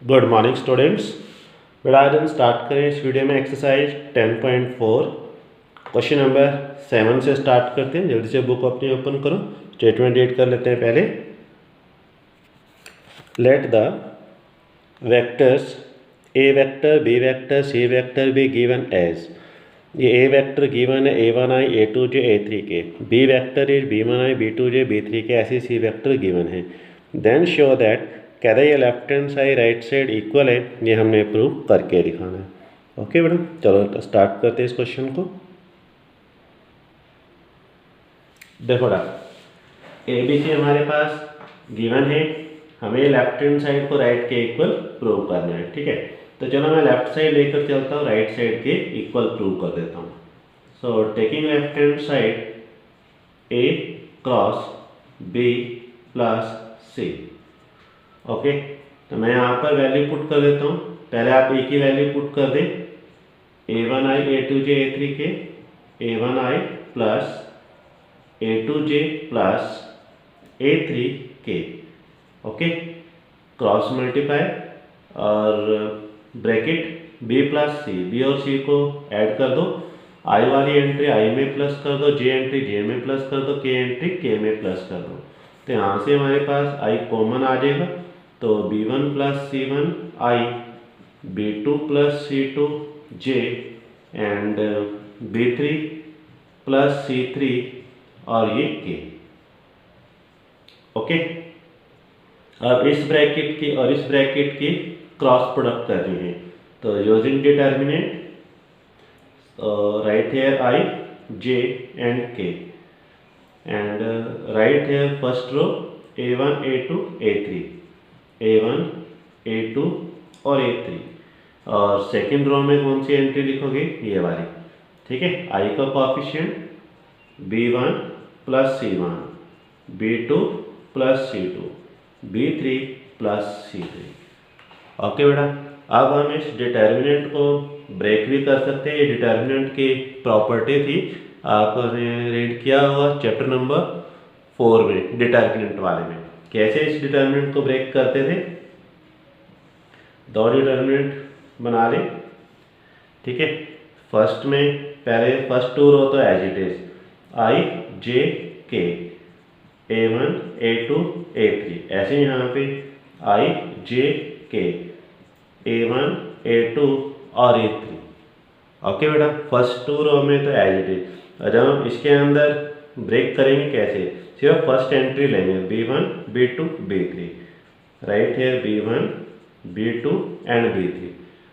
Good morning students. बेटा आज हम स्टार्ट करें इस वीडियो में एक्सरसाइज 10.4 क्वेश्चन नंबर 7 से स्टार्ट करते हैं। जल्दी से बुक अपनी ओपन करो। स्टेटमेंट 8 कर लेते हैं पहले। Let the vectors A vector B vector C vector B given as. ये ए वेक्टर गिवन है a1i a2j a3k, B vector is b1i b2j b3k, ऐसी सी वेक्टर गिवन है। देन शो दैट, कह रहा है ये left hand side right side equal है, ये हमने प्रूव करके दिखाना है। ओके बेटा, चलो स्टार्ट करते हैं इस क्वेश्चन को। देखो बेटा, ए बी सी हमारे पास गिवन है, हमें लेफ्ट हैंड साइड को राइट के इक्वल प्रूव करना है। ठीक है, तो चलो मैं लेफ्ट साइड लेकर चलता हूँ, राइट साइड के इक्वल प्रूव कर देता हूँ। So taking left hand side A cross B plus C. Okay, तो मैं यहाँ पर वैल्यू पुट कर देता हूँ। पहले आप ए की वैल्यू पुट कर दें, a1i a2j a3k, a1i plus a2j plus a3k। Okay, cross multiply और ब्रैकेट बी प्लस सी, बी और सी को ऐड कर दो। आई वाली एंट्री आई में प्लस कर दो, जे एंट्री जे में प्लस कर दो, के एंट्री के में प्लस कर दो। तो यहाँ से हमारे पास आई कॉमन आ जाएगा, तो b1 plus c1 i, b2 plus c2 j and b3 plus c3 और ये k। ओके, अब इस ब्रैकेट की और इस ब्रैकेट की क्रॉस प्रोडक्ट करनी है, तो using determinant write here i j and k and write here first row a1 a2 a3, a1 a2 और a3, और सेकंड रो में कौन सी एंट्री लिखोगे, ये वाली। ठीक है, i का coefficient b1 plus c1, b2 plus c2, b3 plus c3। Okay बेटा, अब हम इस डिटर्मिनेंट को ब्रेक भी कर सकते हैं। ये डिटर्मिनेंट की प्रॉपर्टी थी, आपने रीड किया होगा चैप्टर नंबर 4 में, डिटर्मिनेंट वाले में। कैसे इस डिटर्मिनेंट को ब्रेक करते थे, दो डिटर्मिनेंट बना लें। ठीक है, फर्स्ट में पहले फर्स्ट टू रो तो as it is I J के, a1 a2 a3, ऐसे यहाँ पे आई जे के, a1 a2 और a3। ओके बेटा, फर्स्ट टू रो में तो एज इट इज। जब हम इसके अंदर ब्रेक करेंगे कैसे, सिर्फ फर्स्ट एंट्री लेंगे b1 b2 b3, राइट है b1 b2 एंड b3,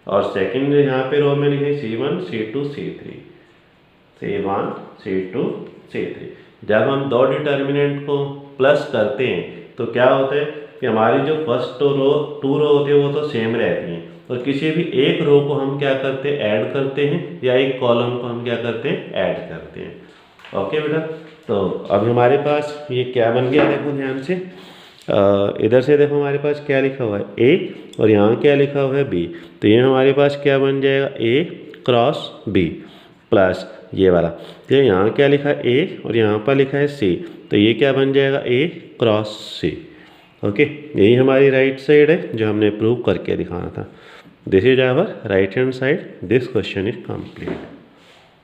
और सेकंड यहाँ पे रो में लिखे c1 c2 c3, c1 c2 c3। जब हम दो डिटर्मिनेंट को प्लस करते हैं तो क्या होता है कि हमारी जो फर्स्ट टू रो होती है वो तो सेम रहती हैं, और किसी भी एक रो को हम क्या करते हैं, ऐड करते हैं, या एक कॉलम को हम क्या करते हैं, ऐड करते हैं। ओके बेटा, तो अब हमारे पास ये क्या बन गया, देखो ध्यान से। इधर से देखो हमारे पास क्या लिखा हुआ है, ए, और यहाँ क्या लिखा हुआ है बी। तो ये हमारे पास क्या बन जाएगा, ए क्रॉस बी प्लस ये वाला। तो यहाँ क्या लिखा है, ए, और यहाँ पर लिखा है सी, तो ये क्या बन जाएगा, ए क्रॉस सी। ओके, यही हमारी राइट साइड है जो हमने प्रूव करके दिखाना था। This is our right hand side, this question is complete.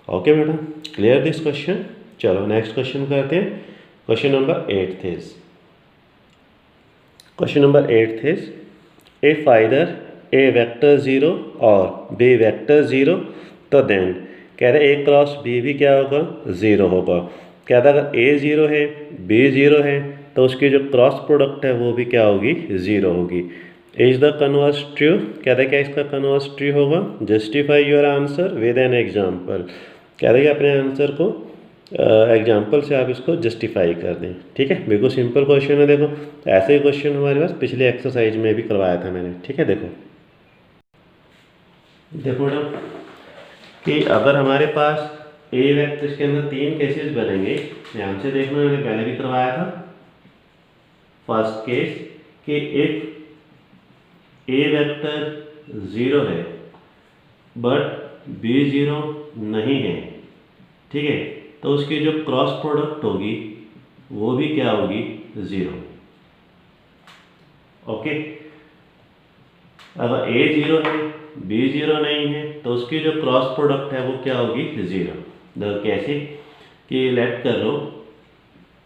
Okay बेटा, क्लियर दिस क्वेश्चन। चलो नेक्स्ट क्वेश्चन करते हैं। Question number 8 is, question number 8 is, if either A vector 0 और बी वेक्टर 0, तो देन, कह रहे ए क्रॉस बी भी क्या होगा, 0 होगा। कह रहा अगर ए 0 है बी 0 है तो उसकी जो क्रॉस प्रोडक्ट है वो भी क्या होगी, 0 होगी। इज द कन्वर्स ट्रू, कह रहे क्या इसका कन्वर्स ट्रू होगा। Justify your answer with an example, कह रहे कि अपने आंसर को एग्जाम्पल से आप इसको जस्टिफाई कर दें। ठीक है, बिल्कुल सिंपल क्वेश्चन है। देखो ऐसे ही क्वेश्चन हमारे पास पिछले एक्सरसाइज में भी करवाया था मैंने। ठीक है, देखो मैडम कि अगर हमारे पास ए वेक्टर, इसके अंदर 3 केसेस बनेंगे, ध्यान से देखना, मैंने पहले भी करवाया था। फर्स्ट केस कि इफ ए वेक्टर 0 है बट बी 0 नहीं है, ठीक है, तो उसकी जो क्रॉस प्रोडक्ट होगी वो भी क्या होगी, 0। ओके, अगर ए जीरो है बी जीरो नहीं है तो उसकी जो क्रॉस प्रोडक्ट है वो क्या होगी जीरो। देखो कैसे कि लेट कर लो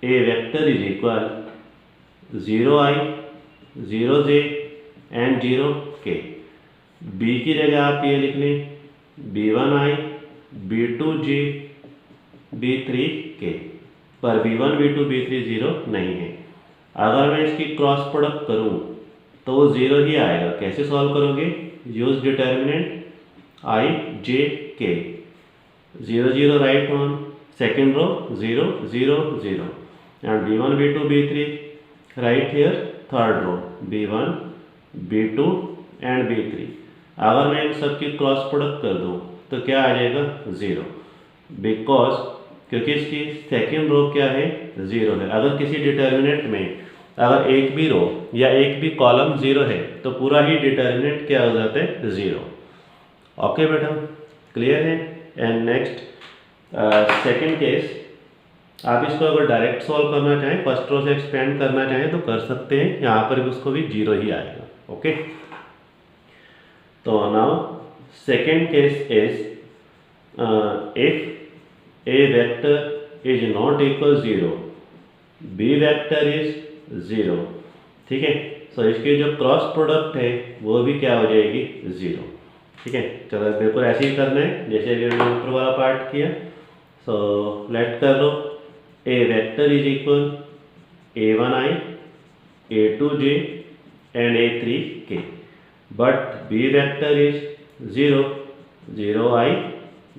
A vector is equal 0i 0j and 0k। B की जगह आप ये लिख लें b1i b2j b3k, पर b1 b2 b3 0 नहीं है। अगर मैं इसकी क्रॉस प्रोडक्ट करूं तो वो जीरो ही आएगा। कैसे सॉल्व करोगे? Use determinant i j k, 0 0 write on second row 0 0 0 and b1 b2 b3 write here third row b1 b2 and b3। अगर मैं इन सब की क्रॉस प्रोडक्ट कर दूं तो क्या आ जाएगा जीरो, बिकॉज क्योंकि इसकी सेकेंड रो क्या है जीरो है। अगर किसी डिटर्मिनेंट में अगर एक भी रो या एक भी कॉलम जीरो है तो पूरा ही डिटर्मिनेंट क्या हो जाता है जीरो। ओके बेटा, क्लियर है। एंड नेक्स्ट सेकंड केस, आप इसको अगर डायरेक्ट सॉल्व करना चाहें, फर्स्ट रो से एक्सपेंड करना चाहें तो कर सकते हैं। यहाँ पर भी उसको भी जीरो ही आएगा। ओके, तो now second case is if A vector is not equal zero B vector is zero. ठीक है, सो इसकी जो क्रॉस प्रोडक्ट है वो भी क्या हो जाएगी जीरो। ठीक है, चलो बिल्कुल ऐसे ही करना है जैसे अभी हमने ऊपर वाला पार्ट किया। सो लेट कर लो A vector is equal a1i a2j and a3k, but b vector is 0 0i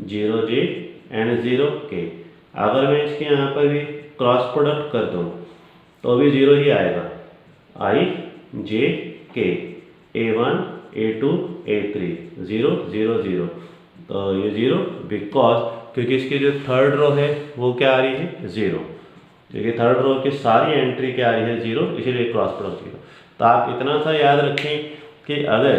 0j and 0k। अगर मैं इसके यहाँ पर भी क्रॉस प्रोडक्ट कर दूँ तो भी जीरो ही आएगा, i j k a1 a2 a3 0 0 0। तो ये जीरो बिकॉज क्योंकि इसकी जो थर्ड रो है वो क्या आ रही है जीरो, क्योंकि थर्ड रो की सारी एंट्री क्या आ रही है जीरो, इसीलिए क्रॉस प्रोडक्ट जीरो। तो आप इतना सा याद रखें कि अगर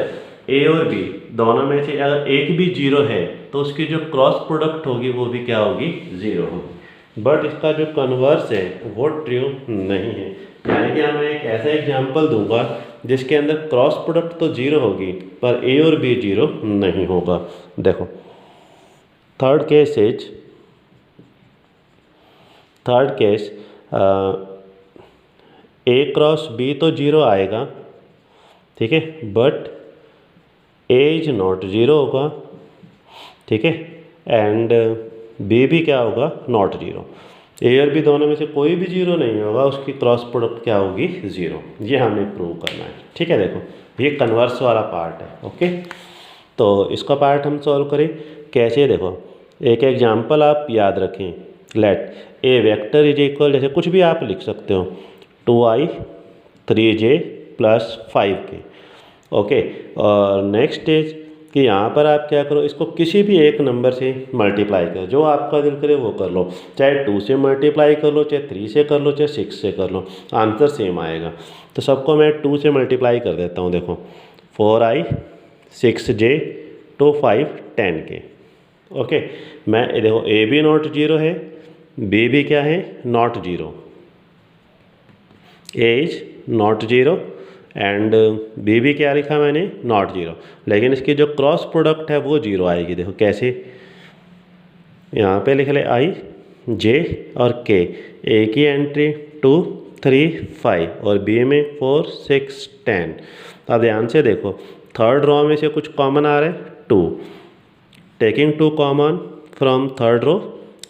ए और बी दोनों में से अगर एक भी जीरो है तो उसकी जो क्रॉस प्रोडक्ट होगी वो भी क्या होगी जीरो होगी। बट इसका जो कन्वर्स है वो ट्रू नहीं है, यानी कि मैं एक ऐसा एग्जांपल दूंगा जिसके अंदर क्रॉस प्रोडक्ट तो जीरो होगी पर ए और बी जीरो नहीं होगा। देखो थर्ड केस ए क्रॉस बी तो जीरो आएगा, ठीक है, but A is not zero होगा, ठीक है, एंड बी भी क्या होगा नॉट जीरो। ए और बी दोनों में से कोई भी जीरो नहीं होगा, उसकी क्रॉस प्रोडक्ट क्या होगी जीरो। ये हमें प्रूव करना है। ठीक है, देखो ये कन्वर्स वाला पार्ट है। ओके, तो इसका पार्ट हम सॉल्व करें कैसे। देखो एक एग्जांपल आप याद रखें, let A vector is equal, जैसे कुछ भी आप लिख सकते हो 2i 3j plus 5k। Okay, और नेक्स्ट इज कि यहाँ पर आप क्या करो, इसको किसी भी एक नंबर से मल्टीप्लाई करो, जो आपका दिल करे वो कर लो, चाहे 2 से मल्टीप्लाई कर लो, चाहे 3 से कर लो, चाहे 6 से कर लो, आंसर सेम आएगा। तो सबको मैं 2 से मल्टीप्लाई कर देता हूँ। देखो 4i 6j 2 5 10k। ओके, मैं देखो ए भी नॉट जीरो है, बी भी क्या है not zero, A is not zero and B भी क्या लिखा मैंने नॉट जीरो, लेकिन इसकी जो क्रॉस प्रोडक्ट है वो जीरो आएगी। देखो कैसे, यहाँ पे लिख ले आई जे और के, ए की एंट्री 2 3 5 और बी में 4 6 10। अब ध्यान से देखो थर्ड रो में से कुछ कॉमन आ रहा है 2, taking 2 common from third row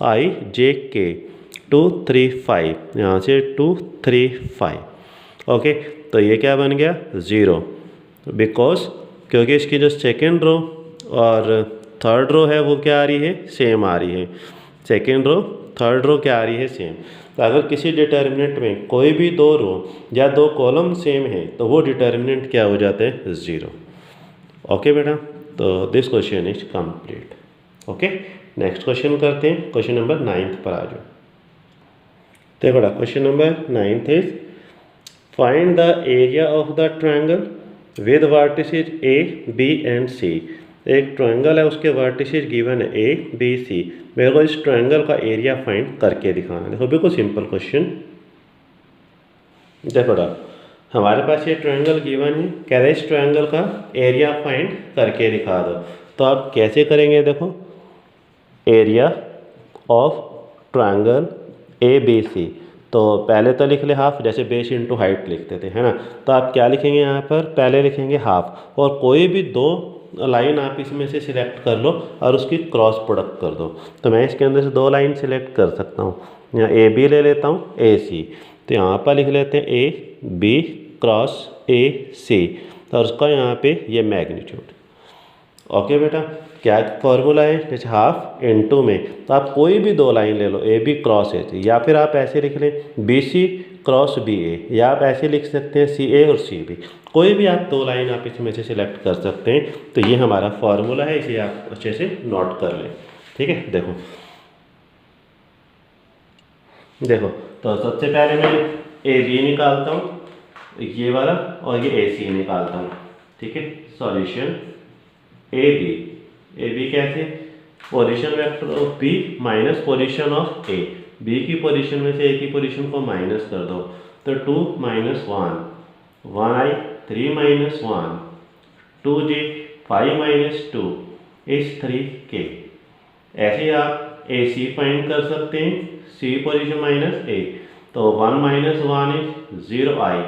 I J K 2 3 5, यहाँ से 2 3 5। ओके, तो ये क्या बन गया ज़ीरो, बिकॉज क्योंकि इसकी जो सेकेंड रो और थर्ड रो है वो क्या आ रही है सेम आ रही है, सेकेंड रो थर्ड रो क्या आ रही है सेम। तो अगर किसी डिटर्मिनेंट में कोई भी दो रो या दो कॉलम सेम है तो वो डिटर्मिनेंट क्या हो जाते हैं ज़ीरो। ओके बेटा, तो this question is complete. Okay, next question करते हैं, क्वेश्चन नंबर 9 पर आ जाओ। देखो बेटा question number 9 is find the area of the triangle with vertices A B and C. एक ट्रायंगल है, उसके वर्टिसेस गिवन है ए बी सी, मेरे को इस ट्रायंगल का एरिया फाइंड करके दिखाना है। देखो बिल्कुल सिंपल क्वेश्चन। देखो बेटा हमारे पास ये ट्रायंगल गिवन है, कह रहे इस ट्रायंगल का एरिया फाइंड करके दिखा दो। तो आप कैसे करेंगे, देखो area of triangle A B C, तो पहले तो लिख ले हाफ, जैसे बेस इंटू हाइट लिखते थे, है ना। तो आप क्या लिखेंगे यहाँ पर, पहले लिखेंगे हाफ, और कोई भी दो लाइन आप इसमें से सिलेक्ट कर लो और उसकी क्रॉस प्रोडक्ट कर दो। तो मैं इसके अंदर से दो लाइन सिलेक्ट कर सकता हूँ, यहाँ ए बी ले लेता हूँ, ए सी, तो यहाँ पर लिख लेते हैं ए बी क्रॉस ए सी, और उसका यहाँ पे ये मैग्नीट्यूड। ओके बेटा, क्या फॉर्मूला है, जैसे हाफ इनटू में, तो आप कोई भी दो लाइन ले लो, ए बी क्रॉस ए सी, या फिर आप ऐसे लिख लें बी सी क्रॉस बी ए, या आप ऐसे लिख सकते हैं सी ए और सी बी, कोई भी आप दो लाइन आप इसमें से सिलेक्ट कर सकते हैं। तो ये हमारा फॉर्मूला है, इसे आप अच्छे से नोट कर लें। ठीक है, देखो देखो, तो सबसे पहले मैं ए बी निकालता हूँ, ये वाला, और ये ए सी निकालता हूँ। ठीक है, सॉल्यूशन ए बी कैसे, position vector of B minus position of A, B की पोजीशन में से ए की पोजीशन को माइनस कर दो, तो 2 minus 1 1 i, 3 minus 1 2 j, 5 minus 2 is 3 k. ऐसे ही आप ए सी फाइंड कर सकते हैं, सी पोजीशन माइनस ए, तो 1 minus 1 is 0 I,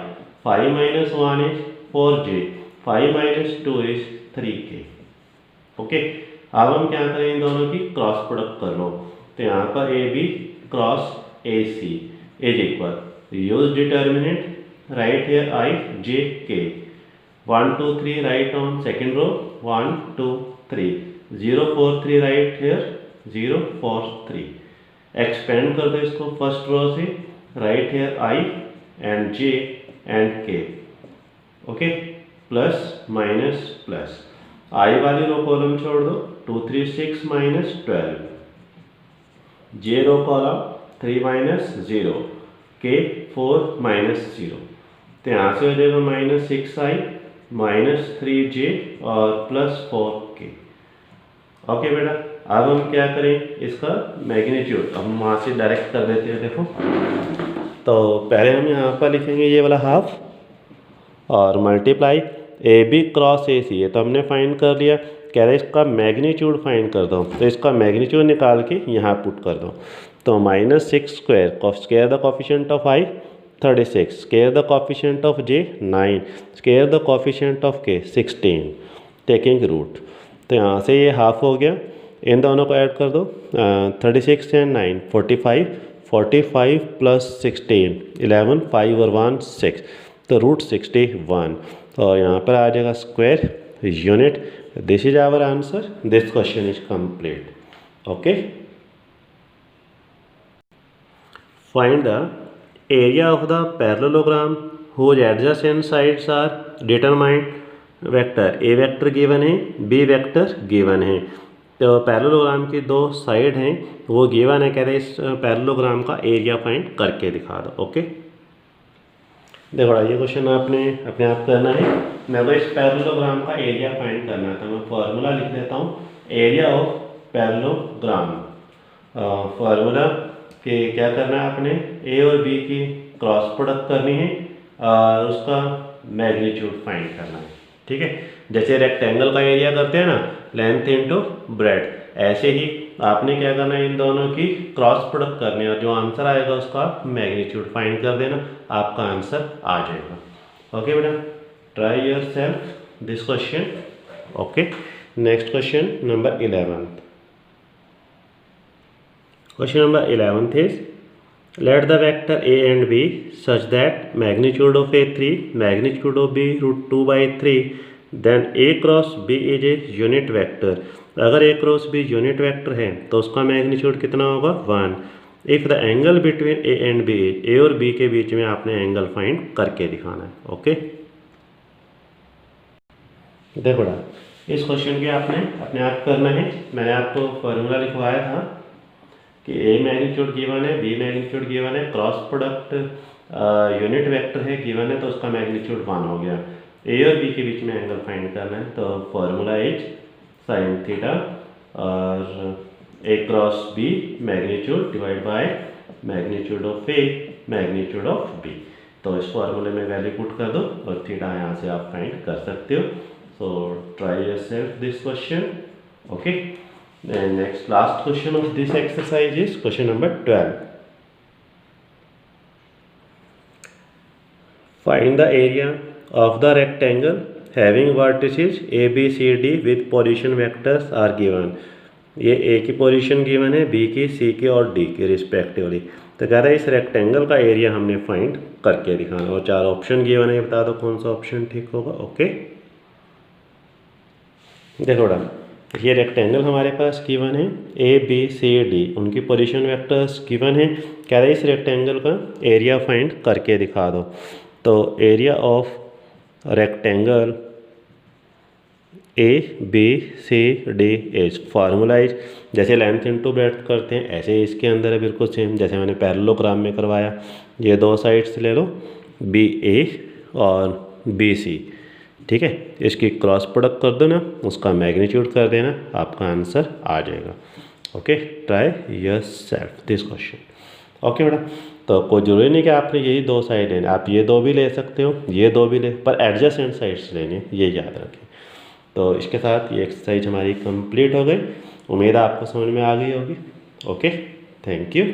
5 minus 1 is 4 J, 5 minus 2 is 3 के। ओके, अब हम क्या करें, इन दोनों की क्रॉस प्रोडक्ट कर लो। तो यहाँ पर A B cross A C is equal, use determinant, right here I J K, 1 2 3 right on second row, 1 2 3, 0 4 3 right here, 0 4 3, expand कर दो इसको फर्स्ट रो से, right here I and J and K. Okay, plus minus plus, I वाली row column छोड़ दो, 2 3 6 minus 12, J row column 3 minus 0, के 4 minus 0, तो यहाँ से हो जाएगा माइनस 6 आई माइनस 3 जे और प्लस 4 के। ओके बेटा, अब हम क्या करें, इसका मैग्नीट्यूड हम वहाँ से डायरेक्ट कर देते हैं। देखो, तो पहले हम यहाँ पर लिखेंगे ये वाला हाफ और multiply A B cross A C है, तो हमने फाइंड कर लिया, कह रहे इसका मैग्नीट्यूड फाइंड कर दो, तो इसका मैग्नीट्यूड निकाल के यहाँ पुट कर दो। तो minus 6 square, square the coefficient of I 36, square the coefficient of J 9, square the coefficient of के 16, टेकिंग रूट। तो यहाँ से ये हाफ हो गया, इन दोनों को ऐड कर दो, 36 एंड 9 45, 45 प्लस 16 11, 5 और 1 6, तो रूट 61, तो यहाँ पर आ जाएगा square unit. This is our answer, this question is complete. Okay, find the area of the parallelogram whose adjacent sides are determined vector, A vector given है, बी वेक्टर गिवन है। तो पैरेललोग्राम की दो साइड हैं वो given है, कह रहे इस पैरेललोग्राम का एरिया फाइंड करके दिखा दो। ओके, देखो ये क्वेश्चन आपने अपने आप करना है, मैं तो इस पैरेललोग्राम का एरिया फाइंड करना था। मैं फार्मूला लिख देता हूँ, एरिया ऑफ पैरेललोग्राम। फार्मूला कि क्या करना है आपने, ए और बी की क्रॉस प्रोडक्ट करनी है और उसका मैग्नीट्यूड फाइंड करना है। ठीक है, जैसे रेक्टेंगल का एरिया करते हैं ना, लेंथ इनटू ब्रेड, ऐसे ही आपने क्या करना है, इन दोनों की क्रॉस प्रोडक्ट करनी है और जो आंसर आएगा उसका मैग्नीट्यूड फाइंड कर देना, आपका आंसर आ जाएगा। ओके बेटा, try your self this question. Okay, next question number 11। Question number 11th is, let the vector a and b such that magnitude of a 3, magnitude of b root 2 by 3, then a cross b is a unit vector। अगर a cross b unit vector है तो उसका magnitude कितना होगा, 1। If the angle between a and b, a और b के बीच में आपने एंगल फाइंड करके दिखाना है। ओके, देखो इस क्वेश्चन के आपने अपने आप करना है। मैंने आपको फॉर्मूला लिखवाया था कि ए मैग्नीट्यूड गिवन है, बी मैग्नीट्यूड गिवन है, क्रॉस प्रोडक्ट यूनिट वेक्टर है गिवन है, तो उसका मैग्नीट्यूड 1 हो गया। ए और बी के बीच में एंगल फाइंड करना है, तो फॉर्मूला इज साइन थीटा और A cross B magnitude divide by magnitude of A magnitude of B. तो इस फॉर्मूले में वैल्यू पुट कर दो और थीटा यहाँ से आप फाइंड कर सकते हो. So try yourself this question. Okay, and next last question of this exercise is question number 12. Find the area of the rectangle having vertices A, B, C, D with position vectors are given. ये A की position given है, B की, C की और D की respectively. तो कह रहा है इस रेक्टेंगल का एरिया हमने फाइंड करके दिखाना और 4 ऑप्शन गिवन है. बता दो कौन सा ऑप्शन ठीक होगा. ओके, देखो बड़ा, ये रेक्टेंगल हमारे पास गिवन है A, B, C, D, उनकी पोजीशन वेक्टर्स गिवन है. कह रहा है इस रेक्टेंगल का एरिया फाइंड करके दिखा दो. तो area of rectangle A B C D is formula is, जैसे लेंथ इनटू ब्रेड्थ करते हैं ऐसे इसके अंदर है बिल्कुल सेम, जैसे मैंने पैरेललोग्राम में करवाया. ये दो साइड्स ले लो, बी ए और बी सी. ठीक है, इसकी क्रॉस प्रोडक्ट कर दो ना, उसका मैग्नीट्यूड कर देना, आपका आंसर आ जाएगा. Okay, try yourself this question. Okay बेटा, तो कोई ज़रूरी नहीं कि आपने यही दो साइड लेने, आप ये दो भी ले सकते हो, ये दो भी ले, पर एडजेसेंट साइड्स लेने, ये याद रखें. तो इसके साथ ये एक्सरसाइज हमारी कंप्लीट हो गई. उम्मीद है आपको समझ में आ गई होगी. Okay, thank you.